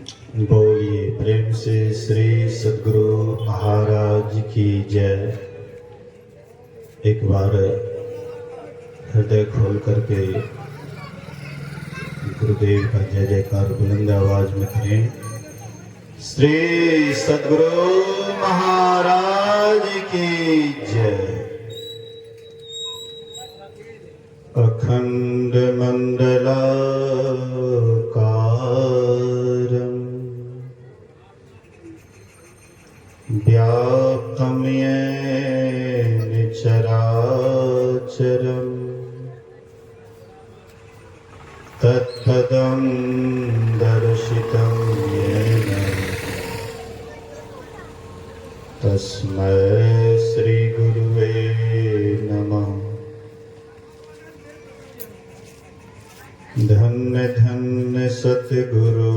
बोलिए प्रेम से श्री सद्गुरु महाराज की जय। एक बार हृदय खोल करके गुरुदेव का जय जयकार बुलंद आवाज में करें। श्री सद्गुरु महाराज की जय। अखंड मंडलाकारं व्याप्तं येन चराचरं तत्पदं दर्शितं येन तस्मै श्री गुरुवे नमः। धन्य धन्य सतगुरु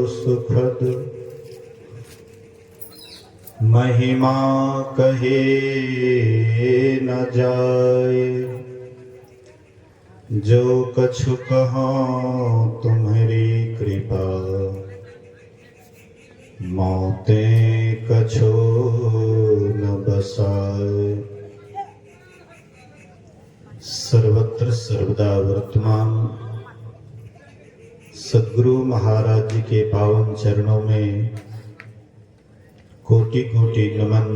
सुखद महिमा कहे न जाए। जो कछु कहाँ तुम्हारी कृपा मौते कछो न बसाए। सर्वत्र सर्वदा वर्तमान सद्गुरु महाराज जी के पावन चरणों में कोटि कोटि नमन।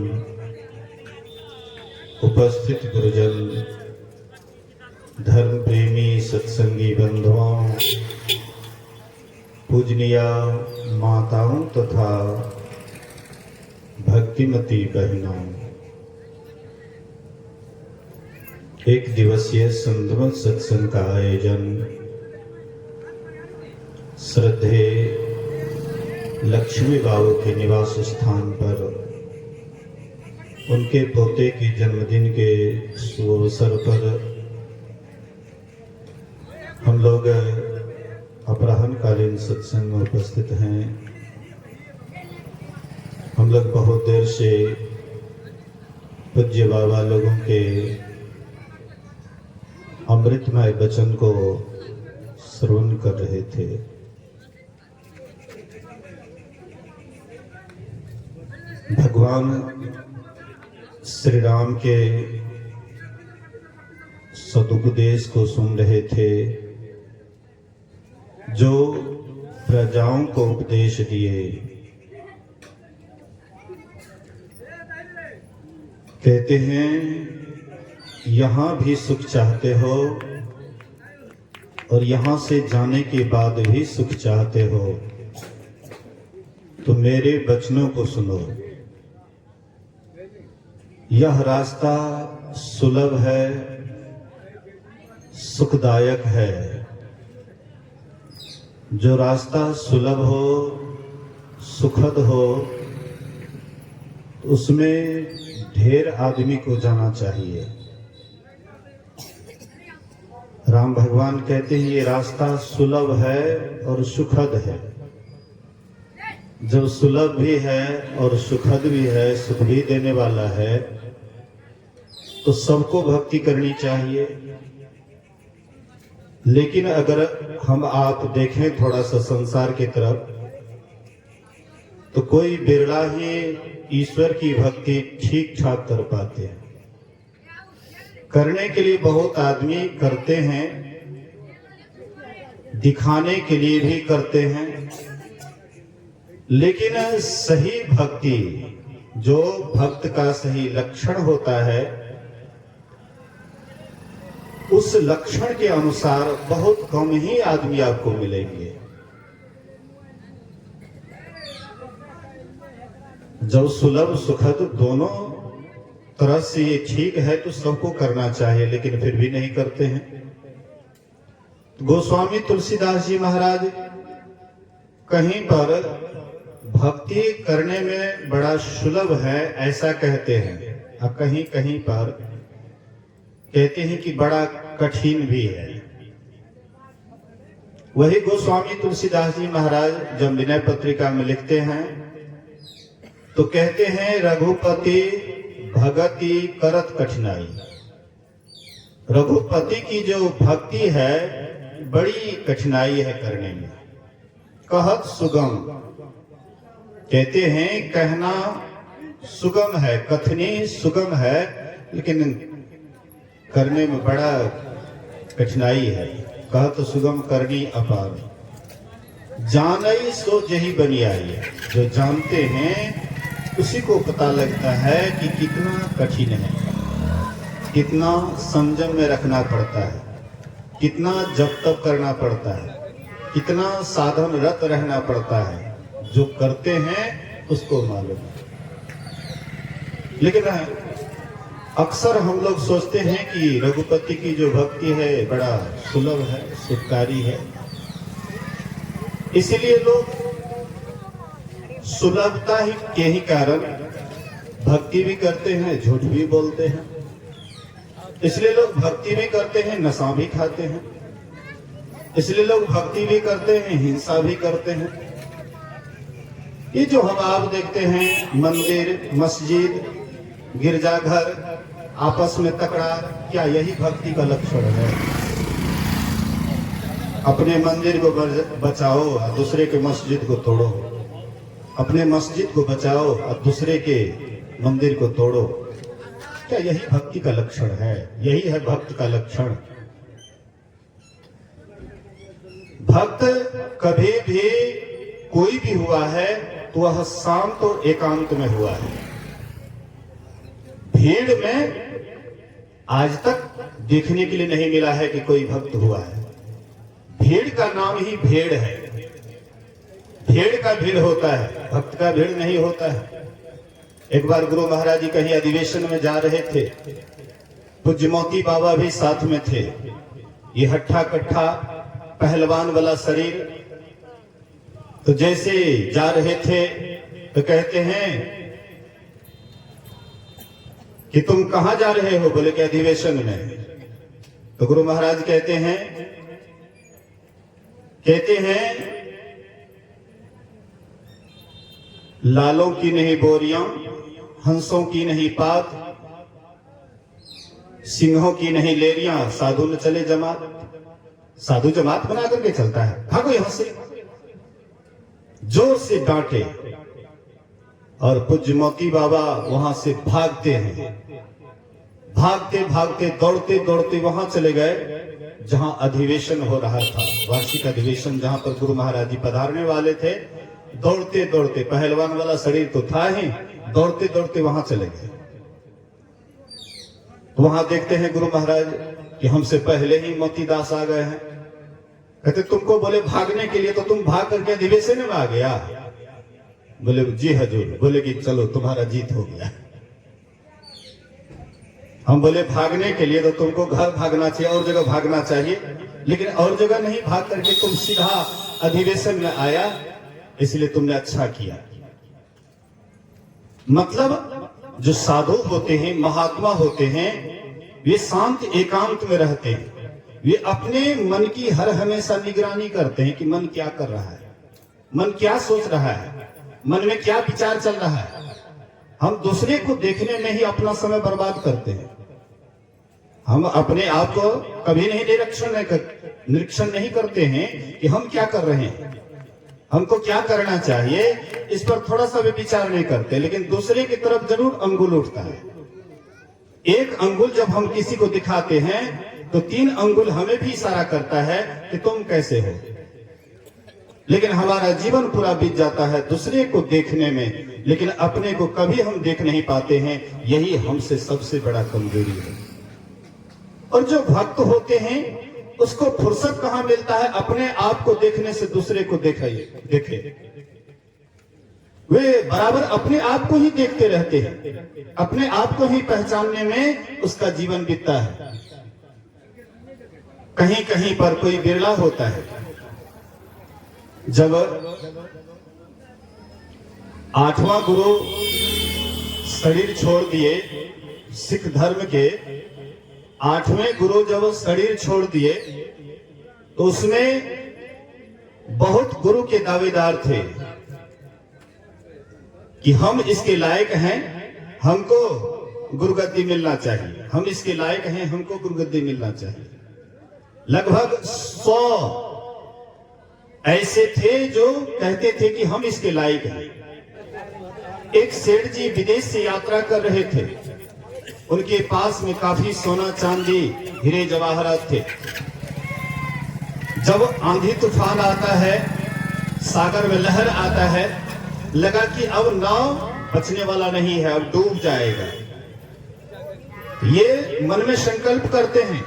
उपस्थित गुरुजन, धर्म प्रेमी सत्संगी बंधुओं, पूजनीय माताओं तथा भक्तिमती बहनों, एक दिवसीय संध्वत सत्संग का आयोजन श्रद्धे लक्ष्मी बाबू के निवास स्थान पर उनके पोते के जन्मदिन के शुभ अवसर पर हम लोग अपराह्नकालीन सत्संग में उपस्थित हैं। हम लोग बहुत देर से पूज्य बाबा लोगों के अमृतमय वचन को श्रवण कर रहे थे। भगवान श्री राम के सदुपदेश को सुन रहे थे, जो प्रजाओं को उपदेश दिए। कहते हैं यहाँ भी सुख चाहते हो और यहाँ से जाने के बाद भी सुख चाहते हो तो मेरे वचनों को सुनो। यह रास्ता सुलभ है, सुखदायक है। जो रास्ता सुलभ हो, सुखद हो, उसमें ढेर आदमी को जाना चाहिए। राम भगवान कहते हैं ये रास्ता सुलभ है और सुखद है। जब सुलभ भी है और सुखद भी है, सुख भी देने वाला है, तो सबको भक्ति करनी चाहिए। लेकिन अगर हम आप देखें थोड़ा सा संसार की तरफ, तो कोई बिरला ही ईश्वर की भक्ति ठीक ठाक कर पाते हैं। करने के लिए बहुत आदमी करते हैं, दिखाने के लिए भी करते हैं, लेकिन सही भक्ति, जो भक्त का सही लक्षण होता है, उस लक्षण के अनुसार बहुत कम ही आदमी आपको मिलेंगे। जब सुलभ सुखद दोनों तरह से ये ठीक है तो सबको करना चाहिए, लेकिन फिर भी नहीं करते हैं। गोस्वामी तुलसीदास जी महाराज कहीं पर भक्ति करने में बड़ा सुलभ है ऐसा कहते हैं, और कहीं कहीं पर कहते हैं कि बड़ा कठिन भी है। वही गोस्वामी तुलसीदास जी महाराज जब विनय पत्रिका में लिखते हैं तो कहते हैं रघुपति भगति करत कठिनाई। रघुपति की जो भक्ति है बड़ी कठिनाई है करने में। कहत सुगम, कहते हैं कहना सुगम है, कथनी सुगम है, लेकिन करने में बड़ा कठिनाई है। कहत सुगम करनी अपार, जानई सो जही बनी आई। जो जानते हैं उसी को पता लगता है कि कितना कठिन है, कितना संयम में रखना पड़ता है, कितना जप तप करना पड़ता है, कितना साधन रत रहना पड़ता है। जो करते हैं उसको मालूम है। लेकिन अक्सर हम लोग सोचते हैं कि रघुपति की जो भक्ति है बड़ा सुलभ है, सुखकारी है, इसलिए लोग सुलभता ही के ही कारण भक्ति भी करते हैं, झूठ भी बोलते हैं। इसलिए लोग भक्ति भी करते हैं, नशा भी खाते हैं। इसलिए लोग भक्ति भी करते हैं, हिंसा भी करते हैं। ये जो हम आप देखते हैं मंदिर, मस्जिद, गिरजाघर आपस में तकरार, क्या यही भक्ति का लक्षण है? अपने मंदिर को बचाओ और दूसरे के मस्जिद को तोड़ो, अपने मस्जिद को बचाओ और दूसरे के मंदिर को तोड़ो। क्या यही भक्ति का लक्षण है? यही है भक्त का लक्षण। भक्त कभी भी कोई भी हुआ है तो वह शांत और एकांत में हुआ है। भीड़ में आज तक देखने के लिए नहीं मिला है कि कोई भक्त हुआ है। भीड़ का नाम ही भेड़ है। भेड़ का भीड़ होता है, भक्त का भीड़ नहीं होता है। एक बार गुरु महाराज जी कहीं अधिवेशन में जा रहे थे, पूज्य मोती बाबा भी साथ में थे। ये हट्ठा कट्ठा पहलवान वाला शरीर, तो जैसे जा रहे थे तो कहते हैं कि तुम कहां जा रहे हो? बोले कि अधिवेशन में। तो गुरु महाराज कहते हैं लालों की नहीं बोरियां, हंसों की नहीं पात, सिंहों की नहीं लेरियां, साधु न चले जमात। साधु जमात बना करके चलता है, भागो यहां से। जोर से डांटे और पूज्य मोती बाबा वहां से भागते हैं। भागते भागते दौड़ते दौड़ते वहां चले गए जहां अधिवेशन हो रहा था, वार्षिक अधिवेशन, जहां पर गुरु महाराज जी पधारने वाले थे। दौड़ते दौड़ते, पहलवान वाला शरीर तो था ही, दौड़ते दौड़ते वहां चले गए। तो वहां देखते हैं गुरु महाराज कि हमसे पहले ही मोतीदास आ गए हैं। कहते तुमको बोले भागने के लिए, तो तुम भाग करके अधिवेशन में आ गया? बोले जी हजूर। बोले कि चलो तुम्हारा जीत हो गया। हम बोले भागने के लिए तो तुमको घर भागना चाहिए, और जगह भागना चाहिए, लेकिन और जगह नहीं भाग करके तुम सीधा अधिवेशन में आया, इसलिए तुमने अच्छा किया। मतलब जो साधु होते हैं, महात्मा होते हैं, वे शांत एकांत में रहते हैं। वे अपने मन की हर हमेशा निगरानी करते हैं कि मन क्या कर रहा है, मन क्या सोच रहा है, मन में क्या विचार चल रहा है। हम दूसरे को देखने में ही अपना समय बर्बाद करते हैं। हम अपने आप को कभी नहीं निरीक्षण नहीं करते हैं कि हम क्या कर रहे हैं, हमको क्या करना चाहिए, इस पर थोड़ा सा भी विचार नहीं करते। लेकिन दूसरे की तरफ जरूर अंगुल उठता है। एक अंगुल जब हम किसी को दिखाते हैं तो 3 अंगुल हमें भी इशारा करता है कि तुम कैसे हो। लेकिन हमारा जीवन पूरा बीत जाता है दूसरे को देखने में, लेकिन अपने को कभी हम देख नहीं पाते हैं। यही हमसे सबसे बड़ा कमजोरी है। और जो भक्त होते हैं उसको फुर्सत कहां मिलता है अपने आप को देखने से दूसरे को देखे। वे बराबर अपने आप को ही देखते रहते हैं, अपने आप को ही पहचानने में उसका जीवन बीतता है। कहीं कहीं पर कोई बिरला होता है, जब 8वां गुरु शरीर छोड़ दिए, सिख धर्म के 8वें गुरु जब शरीर छोड़ दिए तो उसमें बहुत गुरु के दावेदार थे कि हम इसके लायक हैं, हमको गुरुगद्दी मिलना चाहिए, हम इसके लायक हैं, हमको गुरुगद्दी मिलना चाहिए। लगभग 100 ऐसे थे जो कहते थे कि हम इसके लायक हैं। एक सेठ जी विदेश से यात्रा कर रहे थे, उनके पास में काफी सोना चांदी हीरे जवाहरात थे। जब आंधी तूफान आता है, सागर में लहर आता है, लगा कि अब नाव बचने वाला नहीं है, अब डूब जाएगा। ये मन में संकल्प करते हैं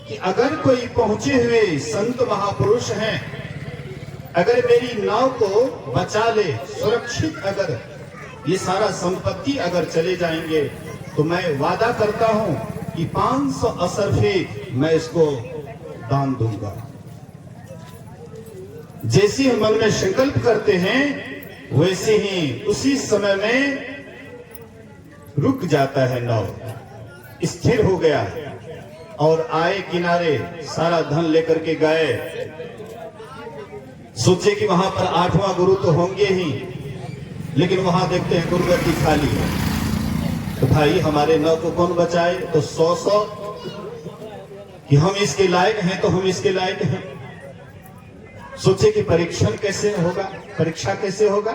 कि अगर कोई पहुंचे हुए संत महापुरुष हैं, अगर मेरी नाव को बचा ले, सुरक्षित अगर ये सारा संपत्ति अगर चले जाएंगे, तो मैं वादा करता हूं कि 500 असरफे मैं इसको दान दूंगा। जैसे ही मन में संकल्प करते हैं, वैसे ही उसी समय में रुक जाता है नाव, स्थिर हो गया और आए किनारे, सारा धन लेकर के गए। सोचे कि वहां पर 8वां गुरु तो होंगे ही, लेकिन वहां देखते हैं गुरुगद्दी खाली है। तो भाई हमारे नाव को कौन बचाए? तो 100 कि हम इसके लायक हैं, तो हम इसके लायक हैं। सोचे कि परीक्षण कैसे होगा, परीक्षा कैसे होगा।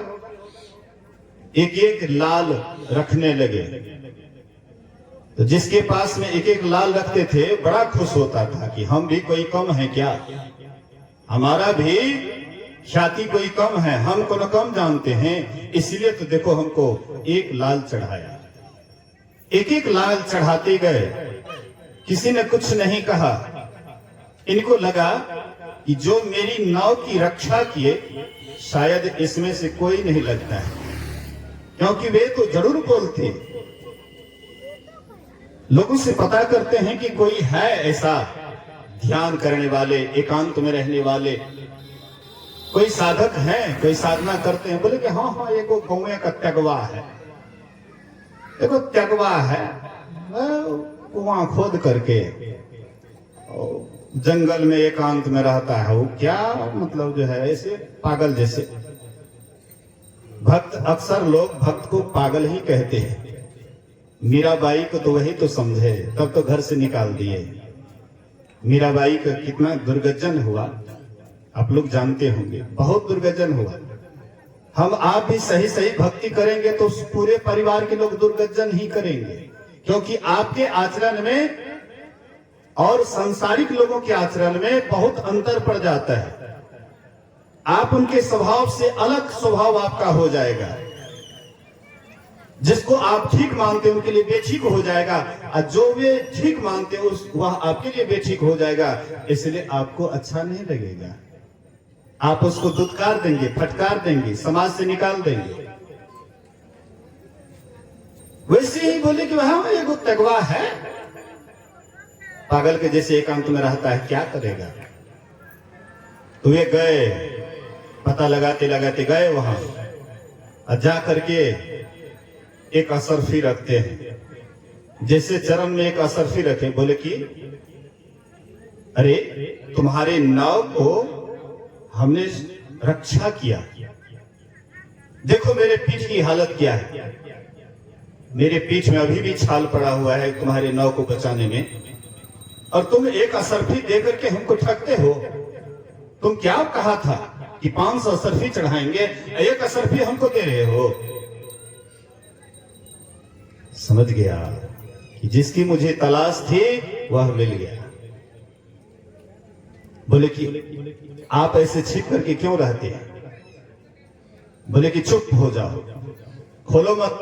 एक एक लाल रखने लगे। तो जिसके पास में एक एक लाल रखते थे, बड़ा खुश होता था कि हम भी कोई कम है क्या, हमारा भी ख्याति कोई कम है, हम को न कम जानते हैं, इसलिए तो देखो हमको एक लाल चढ़ाया। एक एक लाल चढ़ाते गए, किसी ने कुछ नहीं कहा। इनको लगा कि जो मेरी नाव की रक्षा किए, शायद इसमें से कोई नहीं लगता है, क्योंकि वे तो जरूर बोलते। लोगों से पता करते हैं कि कोई है ऐसा ध्यान करने वाले, एकांत में रहने वाले, कोई साधक है, कोई साधना करते हैं। बोले कि हाँ हाँ, ये को गौए का त्यागवा है, देखो त्यागवा है, कुआं खोद करके जंगल में एकांत में रहता है। वो क्या मतलब जो है, ऐसे पागल जैसे। भक्त, अक्सर लोग भक्त को पागल ही कहते हैं। मीराबाई को तो वही तो समझे, तब तो घर से निकाल दिए। मीराबाई का कितना दुर्गजन हुआ, आप लोग जानते होंगे, बहुत दुर्गजन हुआ। हम आप भी सही सही भक्ति करेंगे तो पूरे परिवार के लोग दुर्गजन ही करेंगे, क्योंकि आपके आचरण में और सांसारिक लोगों के आचरण में बहुत अंतर पड़ जाता है। आप उनके स्वभाव से अलग स्वभाव आपका हो जाएगा। जिसको आप ठीक मानते हैं उनके लिए बेठीक हो जाएगा, और जो वे ठीक मानते हैं वह आपके लिए बेठीक हो जाएगा। इसलिए आपको अच्छा नहीं लगेगा, आप उसको दुत्कार देंगे, फटकार देंगे, समाज से निकाल देंगे। वैसे ही बोले कि वहां एक तगवा है, पागल के जैसे एकांत में रहता है, क्या करेगा। तो वे गए, पता लगाते लगाते गए वहां, और जा करके एक असरफी रखते हैं, जैसे चरण में एक असरफी रखे। बोले कि अरे तुम्हारे नाव को हमने रक्षा किया, देखो मेरे पीठ की हालत क्या है, मेरे पीठ में अभी भी छाल पड़ा हुआ है तुम्हारे नाव को बचाने में, और तुम एक असरफी देकर के हमको ठगते हो। तुम क्या कहा था कि 500 असरफी चढ़ाएंगे, एक असरफी हमको दे रहे हो। समझ गया कि जिसकी मुझे तलाश थी वह मिल गया। बोले कि आप ऐसे छिप करके क्यों रहते हैं। बोले कि चुप हो जाओ, खोलो मत,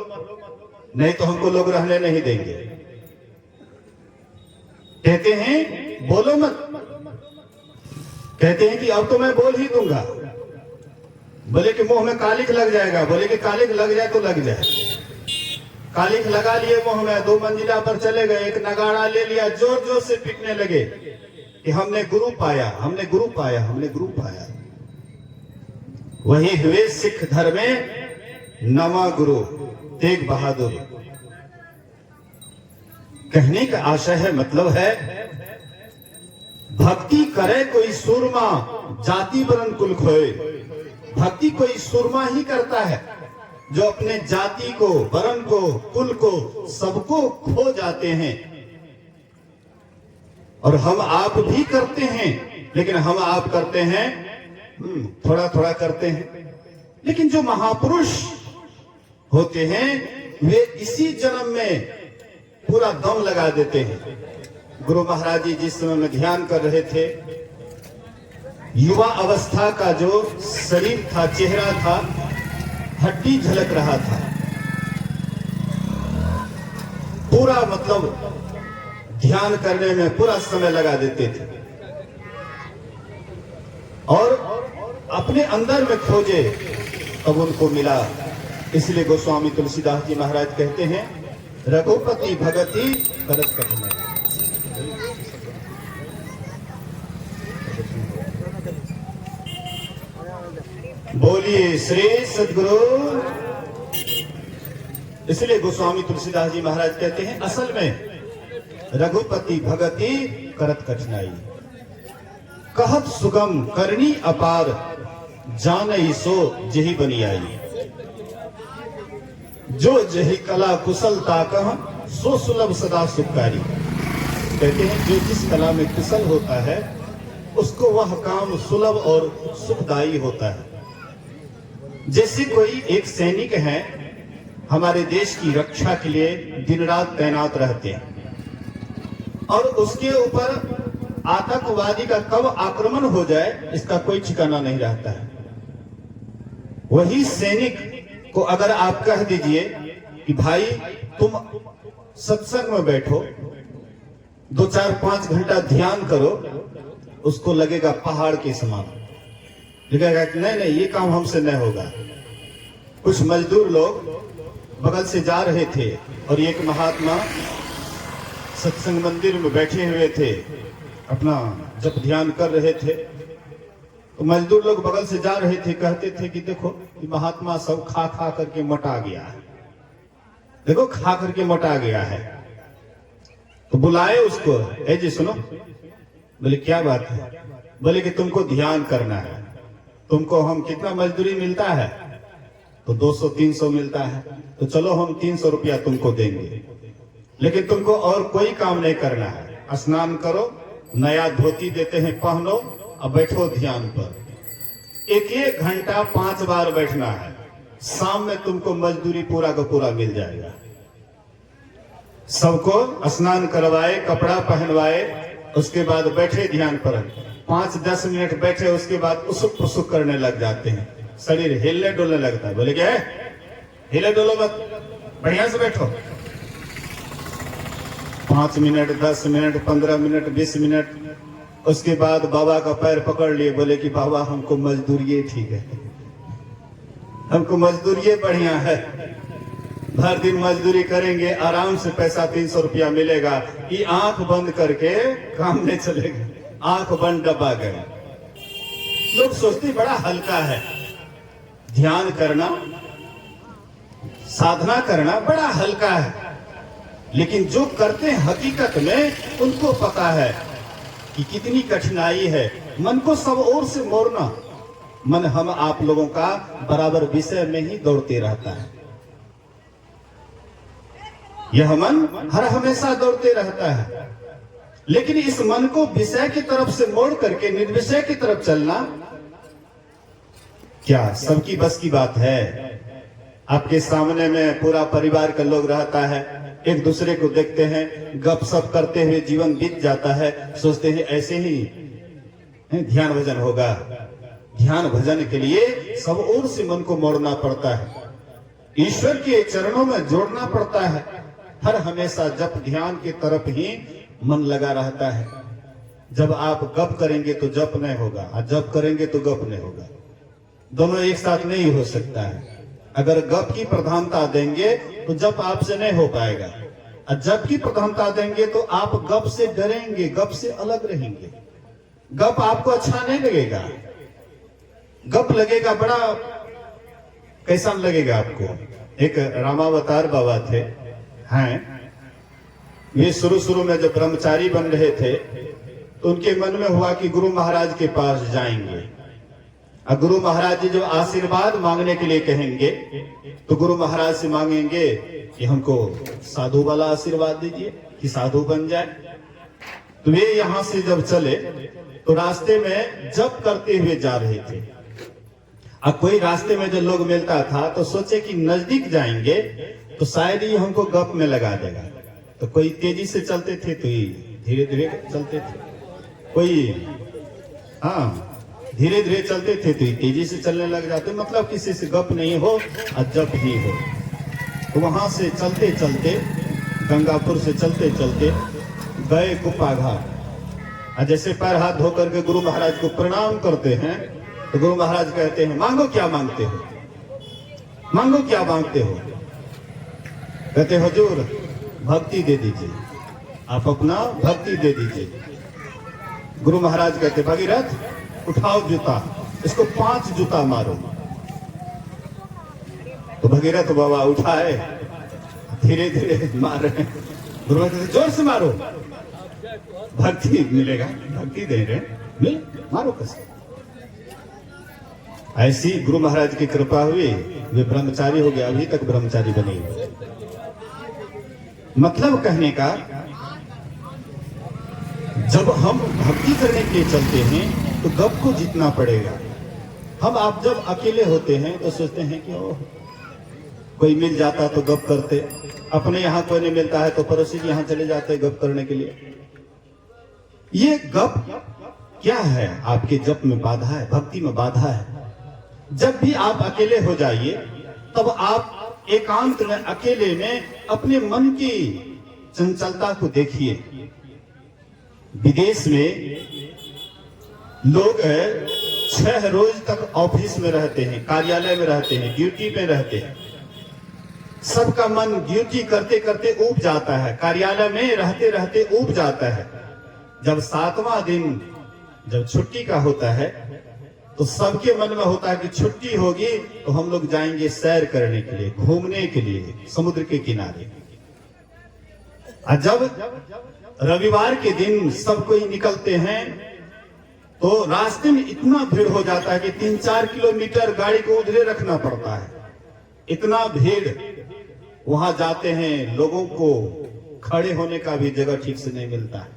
नहीं तो हमको लोग रहने नहीं देंगे। कहते हैं बोलो मत, कहते हैं कि अब तो मैं बोल ही दूंगा। बोले कि मुंह में कालिक लग जाएगा। बोले कि कालिक लग जाए तो लग जाए। कालिक लगा लिए मुंह में, 2 मंजिला पर चले गए, एक नगाड़ा ले लिया, जोर जोर से पीटने लगे कि हमने गुरु पाया, हमने गुरु पाया, हमने गुरु पाया। वही हुए सिख धर्म में नवा गुरु तेग बहादुर। कहने का आशय है, मतलब है, भक्ति करे कोई सुरमा, जाति वरण कुल खोए। भक्ति कोई सुरमा ही करता है जो अपने जाति को, वरण को, कुल को, सबको खो जाते हैं। और हम आप भी करते हैं, लेकिन हम आप करते हैं थोड़ा थोड़ा करते हैं। लेकिन जो महापुरुष होते हैं वे इसी जन्म में पूरा दम लगा देते हैं। गुरु महाराज जी जिस समय में ध्यान कर रहे थे, युवा अवस्था का जो शरीर था, चेहरा था, हड्डी झलक रहा था, पूरा मतलब ध्यान करने में पूरा समय लगा देते थे और अपने अंदर में खोजे तब उनको मिला। इसलिए गोस्वामी तुलसीदास जी महाराज कहते हैं, रघुपति भगति करत कठिनाई। बोलिए श्री सद्गुरु। इसलिए गोस्वामी तुलसीदास जी महाराज कहते हैं, असल में रघुपति भगति करत कठिनाई, कहत सुगम करनी अपार, जानई सो जही बनी आई। जो जही कला कुशलता कह, सो सुलभ सदा सुखकारी। कहते हैं जो जिस कला में कुशल होता है उसको वह काम सुलभ और सुखदायी होता है। जैसे कोई एक सैनिक है, हमारे देश की रक्षा के लिए दिन रात तैनात रहते हैं और उसके ऊपर आतंकवादी का कब आक्रमण हो जाए इसका कोई ठिकाना नहीं रहता है। वही सैनिक को अगर आप कह दीजिए कि भाई तुम सत्संग में बैठो, 2-4-5 घंटा ध्यान करो, उसको लगेगा पहाड़ के समान, लगेगा कि नहीं ये काम हमसे नहीं होगा। कुछ मजदूर लोग बगल से जा रहे थे और एक महात्मा सत्संग मंदिर में बैठे हुए थे, अपना जब ध्यान कर रहे थे, तो मजदूर लोग बगल से जा रहे थे, कहते थे कि देखो कि महात्मा सब खा खा करके मोटा गया है, देखो खा करके मोटा गया है। तो बुलाए उसको, ए जी सुनो। बोले क्या बात है? बोले कि तुमको ध्यान करना है, तुमको हम कितना मजदूरी मिलता है? तो 200-300 मिलता है, तो चलो हम 300 रुपया तुमको देंगे, लेकिन तुमको और कोई काम नहीं करना है। स्नान करो, नया धोती देते हैं पहनो और बैठो ध्यान पर। 1-1 घंटा 5 बार बैठना है, शाम में तुमको मजदूरी पूरा का पूरा मिल जाएगा। सबको स्नान करवाए, कपड़ा पहनवाए, उसके बाद बैठे ध्यान पर 5-10 मिनट बैठे, उसके बाद उसुक पुसुक करने लग जाते हैं, शरीर हिलने डोलने लगता है। बोले क्या है? हिले डोलो मत, बढ़िया से बैठो। 5 मिनट, 10 मिनट, 15 मिनट, 20 मिनट, उसके बाद बाबा का पैर पकड़ लिए, बोले कि बाबा हमको मजदूरी ठीक है, हमको मजदूरी बढ़िया है, हर दिन मजदूरी करेंगे, आराम से पैसा 300 रुपया मिलेगा। ये आंख बंद करके काम नहीं चलेगा, आंख बंद दबा गए। लोग सोचते बड़ा हल्का है, ध्यान करना, साधना करना बड़ा हल्का है, लेकिन जो करते हैं हकीकत में उनको पता है कि कितनी कठिनाई है। मन को सब ओर से मोड़ना, मन हम आप लोगों का बराबर विषय में ही दौड़ते रहता है। यह मन हर हमेशा दौड़ते रहता है, लेकिन इस मन को विषय की तरफ से मोड़ करके निर्विषय की तरफ चलना क्या सबकी बस की बात है? आपके सामने में पूरा परिवार का लोग रहता है, एक दूसरे को देखते हैं, गपशप करते हुए जीवन बीत जाता है, सोचते हैं ऐसे ही ध्यान भजन होगा। ध्यान भजन के लिए सब ओर से मन को मोड़ना पड़ता है, ईश्वर के चरणों में जोड़ना पड़ता है। हर हमेशा जप ध्यान की तरफ ही मन लगा रहता है। जब आप गप करेंगे तो जप नहीं होगा, और जप करेंगे तो गप नहीं होगा, दोनों एक साथ नहीं हो सकता है। अगर गप की प्रधानता देंगे तो जप आपसे नहीं हो पाएगा, और जप की प्रधानता देंगे तो आप गप से डरेंगे, गप से अलग रहेंगे, गप आपको अच्छा नहीं लगेगा। गप लगेगा बड़ा कैसा लगेगा आपको? एक रामावतार बाबा थे, हैं, ये शुरू में जब ब्रह्मचारी बन रहे थे तो उनके मन में हुआ कि गुरु महाराज के पास जाएंगे, और गुरु महाराज जी जो आशीर्वाद मांगने के लिए कहेंगे तो गुरु महाराज से मांगेंगे कि हमको साधु वाला आशीर्वाद दीजिए कि साधु बन जाए। तो वे यहां से जब चले तो रास्ते में जप करते हुए जा रहे थे। अब कोई रास्ते में जो लोग मिलता था तो सोचे कि नजदीक जाएंगे तो शायद ही हमको गप में लगा देगा, तो कोई तेजी से चलते थे तो धीरे धीरे चलते थे, कोई धीरे धीरे चलते थे तो तेजी से चलने लग जाते, मतलब किसी से गप नहीं हो और जप ही हो। तो वहां से चलते चलते गंगापुर से चलते चलते गए कुप्पा घाट। और जैसे पैर हाथ धो करके गुरु महाराज को प्रणाम करते हैं तो गुरु महाराज कहते हैं, मांगो क्या मांगते हो, मांगो क्या मांगते हो। कहते हुजूर भक्ति दे दीजिए, आप अपना भक्ति दे दीजिए। गुरु महाराज कहते, भगीरथ उठाओ जूता, इसको 5 जूता मारो। तो भगीरथ बाबा उठाए, धीरे धीरे मार रहे हैं। गुरु महाराज कहते, जोर से मारो, भक्ति मिलेगा, भक्ति दे रहे मिल मारो कैसे। ऐसी गुरु महाराज की कृपा हुई, वे ब्रह्मचारी हो गया, अभी तक ब्रह्मचारी बने हुए। मतलब कहने का, जब हम भक्ति करने के लिए चलते हैं तो गप को जीतना पड़ेगा। हम आप जब अकेले होते हैं तो सोचते हैं कि ओह कोई मिल जाता तो गप करते, अपने यहाँ कोई नहीं मिलता है तो पड़ोसी के यहाँ चले जाते गप करने के लिए। ये गप क्या है? आपके जप में बाधा है, भक्ति में बाधा है। जब भी आप अकेले हो जाइए तब आप एकांत में अकेले में अपने मन की चंचलता को देखिए। विदेश में लोग 6 रोज तक ऑफिस में रहते हैं, कार्यालय में रहते हैं, ड्यूटी पे रहते हैं। सबका मन ड्यूटी करते करते ऊब जाता है, कार्यालय में रहते रहते ऊब जाता है। जब 7वां दिन जब छुट्टी का होता है तो सबके मन में होता है कि छुट्टी होगी तो हम लोग जाएंगे सैर करने के लिए, घूमने के लिए समुद्र के किनारे। और जब रविवार के दिन सब कोई निकलते हैं तो रास्ते में इतना भीड़ हो जाता है कि 3-4 किलोमीटर गाड़ी को उधरे रखना पड़ता है। इतना भीड़, वहां जाते हैं लोगों को खड़े होने का भी जगह ठीक से नहीं मिलता है,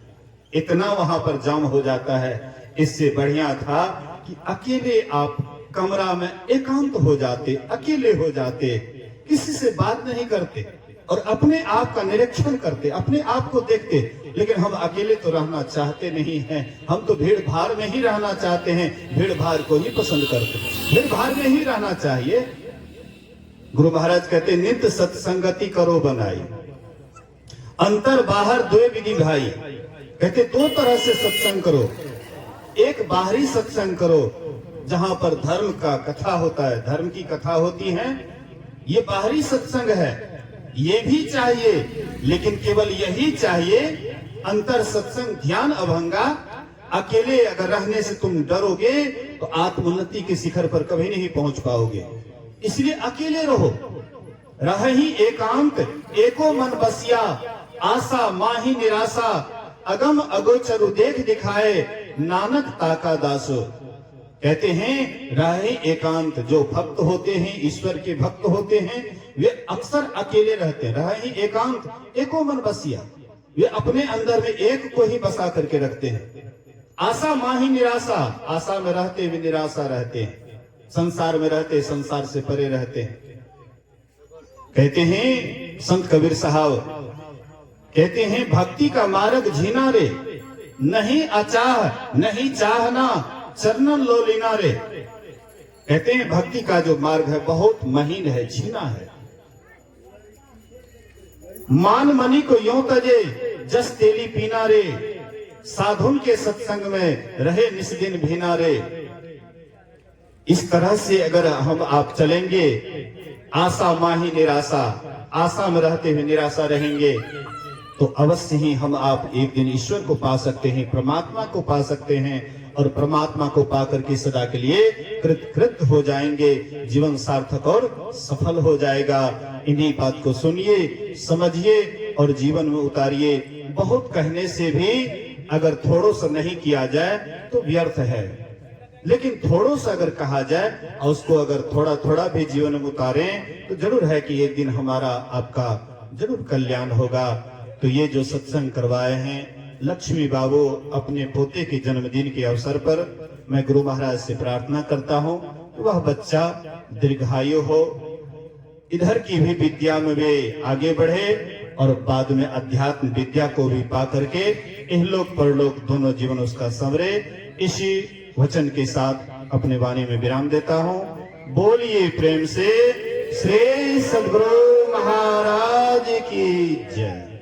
इतना वहां पर जाम हो जाता है। इससे बढ़िया था कि अकेले आप कमरा में एकांत हो जाते, अकेले हो जाते, किसी से बात नहीं करते और अपने आप का निरीक्षण करते, अपने आप को देखते। लेकिन हम अकेले तो रहना चाहते नहीं हैं, हम तो भीड़ भाड़ में ही रहना चाहते हैं, भीड़ भाड़ को ही पसंद करते हैं, भीड़ भाड़ में ही रहना चाहिए। गुरु महाराज कहते, नित्य सत्संगति करो बनाई, अंतर बाहर 2 विधि भाई। कहते 2 तरह से सत्संग करो, एक बाहरी सत्संग करो जहां पर धर्म का कथा होता है, धर्म की कथा होती है, ये बाहरी सत्संग है, ये भी चाहिए, लेकिन केवल यही चाहिए। अंतर सत्संग ध्यान अभंगा, अकेले अगर रहने से तुम डरोगे तो आत्मोन्नति के शिखर पर कभी नहीं पहुंच पाओगे। इसलिए अकेले रहो, रही एकांत, एको मन बसिया, आशा माही निराशा, अगम अगोचरु देख दिखाए, नानक ताका दासो। कहते हैं राहे एकांत, जो भक्त होते हैं, ईश्वर के भक्त होते हैं, वे अक्सर अकेले रहते हैं। राहे एकांत, एको मन बसिया, वे अपने अंदर में एक को ही बसा करके रखते हैं। आशा माही निराशा, आशा में रहते हुए निराशा रहते हैं, संसार में रहते संसार से परे रहते हैं। कहते हैं संत कबीर साहब, कहते हैं भक्ति का मार्ग झीना रे, नहीं अचाह नहीं चाहना, चरणन लो लीना रे। कहते हैं भक्ति का जो मार्ग है बहुत महीन है, झीना है। मान मनी को यों तजे जस तेली पीना रे, साधुन के सत्संग में रहे निस्दिन भीना रे। इस तरह से अगर हम आप चलेंगे, आशा माही निराशा, आशा में रहते हुए निराशा रहेंगे, तो अवश्य ही हम आप एक दिन ईश्वर को पा सकते हैं, परमात्मा को पा सकते हैं, और परमात्मा को पाकर के सदा के लिए कृतकृत हो जाएंगे, जीवन सार्थक और सफल हो जाएगा। इन्हीं बात को सुनिए, समझिए और जीवन में उतारिए। बहुत कहने से भी अगर थोड़ो सा नहीं किया जाए तो व्यर्थ है, लेकिन थोड़ो सा अगर कहा जाए और उसको अगर थोड़ा थोड़ा भी जीवन में उतारें तो जरूर है कि एक दिन हमारा आपका जरूर कल्याण होगा। तो ये जो सत्संग करवाए हैं लक्ष्मी बाबू अपने पोते के जन्मदिन के अवसर पर मैं गुरु महाराज से प्रार्थना करता हूँ कि वह बच्चा दीर्घायु हो, इधर की भी विद्या में वे आगे बढ़े और बाद में अध्यात्म विद्या को भी पा करके इहलोक परलोक दोनों जीवन उसका संवरे। इसी वचन के साथ अपने वाणी में विराम देता हूँ। बोलिए प्रेम से श्री सद्गुरु महाराज की जय।